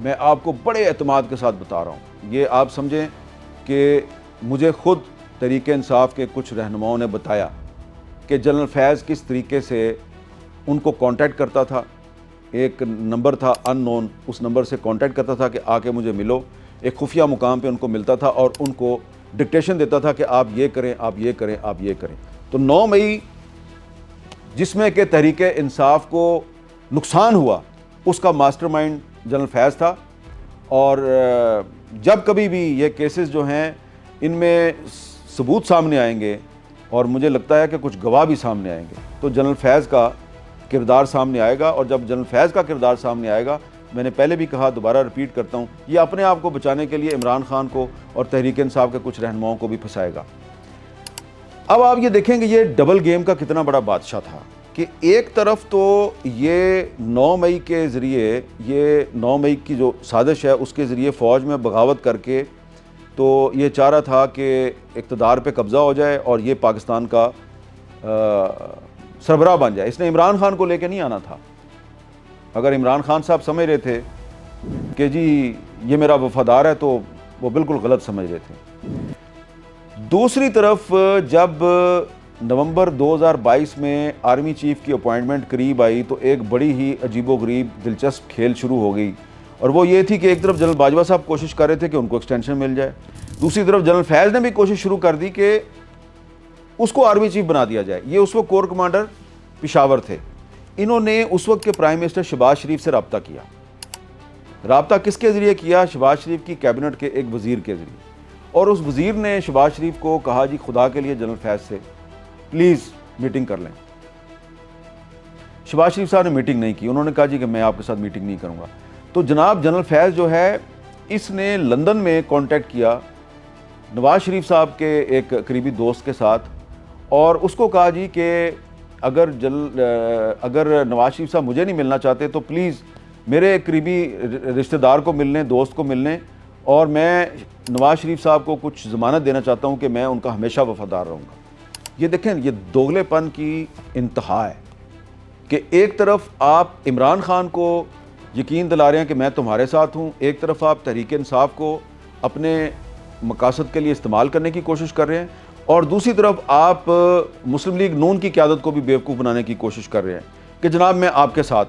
میں آپ کو بڑے اعتماد کے ساتھ بتا رہا ہوں، یہ آپ سمجھیں کہ مجھے خود تحریک انصاف کے کچھ رہنماؤں نے بتایا کہ جنرل فیض کس طریقے سے ان کو کانٹیکٹ کرتا تھا. ایک نمبر تھا ان نون، اس نمبر سے کانٹیکٹ کرتا تھا کہ آ کے مجھے ملو. ایک خفیہ مقام پہ ان کو ملتا تھا اور ان کو ڈکٹیشن دیتا تھا کہ آپ یہ کریں، آپ یہ کریں، آپ یہ کریں. تو 9 مئی جس میں کہ تحریک انصاف کو نقصان ہوا، اس کا ماسٹر مائنڈ جنرل فیض تھا. اور جب کبھی بھی یہ کیسز جو ہیں ان میں ثبوت سامنے آئیں گے، اور مجھے لگتا ہے کہ کچھ گواہ بھی سامنے آئیں گے، تو جنرل فیض کا کردار سامنے آئے گا. اور جب جنرل فیض کا کردار سامنے آئے گا، میں نے پہلے بھی کہا، دوبارہ ریپیٹ کرتا ہوں، یہ اپنے آپ کو بچانے کے لیے عمران خان کو اور تحریک انصاف کے کچھ رہنماؤں کو بھی پھنسائے گا. اب آپ یہ دیکھیں گے یہ ڈبل گیم کا کتنا بڑا بادشاہ تھا کہ ایک طرف تو یہ 9 مئی کے ذریعے، یہ 9 مئی کی جو سازش ہے اس کے ذریعے فوج میں بغاوت کر کے تو یہ چاہ رہا تھا کہ اقتدار پہ قبضہ ہو جائے اور یہ پاکستان کا سربراہ بن جائے. اس نے عمران خان کو لے کے نہیں آنا تھا. اگر عمران خان صاحب سمجھ رہے تھے کہ جی یہ میرا وفادار ہے تو وہ بالکل غلط سمجھ رہے تھے. دوسری طرف جب نومبر 2022 میں آرمی چیف کی اپوائنٹمنٹ قریب آئی تو ایک بڑی ہی عجیب و غریب دلچسپ کھیل شروع ہو گئی، اور وہ یہ تھی کہ ایک طرف جنرل باجوہ صاحب کوشش کر رہے تھے کہ ان کو ایکسٹینشن مل جائے، دوسری طرف جنرل فیض نے بھی کوشش شروع کر دی کہ اس کو آرمی چیف بنا دیا جائے. یہ اس وقت کور کمانڈر پشاور تھے. انہوں نے اس وقت کے پرائم منسٹر شہباز شریف سے رابطہ کیا. رابطہ کس کے ذریعے کیا؟ شہباز شریف کی کیبنٹ کے ایک وزیر کے ذریعے. اور اس وزیر نے شہباز شریف کو کہا جی خدا کے لیے جنرل فیض سے پلیز میٹنگ کر لیں. شہباز شریف صاحب نے میٹنگ نہیں کی. انہوں نے کہا جی کہ میں آپ کے ساتھ میٹنگ نہیں کروں گا. تو جناب جنرل فیض جو ہے اس نے لندن میں کانٹیکٹ کیا نواز شریف صاحب کے ایک قریبی دوست کے ساتھ، اور اس کو کہا جی کہ اگر نواز شریف صاحب مجھے نہیں ملنا چاہتے تو پلیز میرے قریبی رشتہ دار کو ملنے، دوست کو ملنے، اور میں نواز شریف صاحب کو کچھ ضمانت دینا چاہتا ہوں کہ میں ان کا ہمیشہ وفادار رہوں گا. یہ دیکھیں یہ دوغلے پن کی انتہا ہے کہ ایک طرف آپ عمران خان کو یقین دلا رہے ہیں کہ میں تمہارے ساتھ ہوں، ایک طرف آپ تحریک انصاف کو اپنے مقاصد کے لیے استعمال کرنے کی کوشش کر رہے ہیں، اور دوسری طرف آپ مسلم لیگ نون کی قیادت کو بھی بیوقوف بنانے کی کوشش کر رہے ہیں کہ جناب میں آپ کے ساتھ ہوں.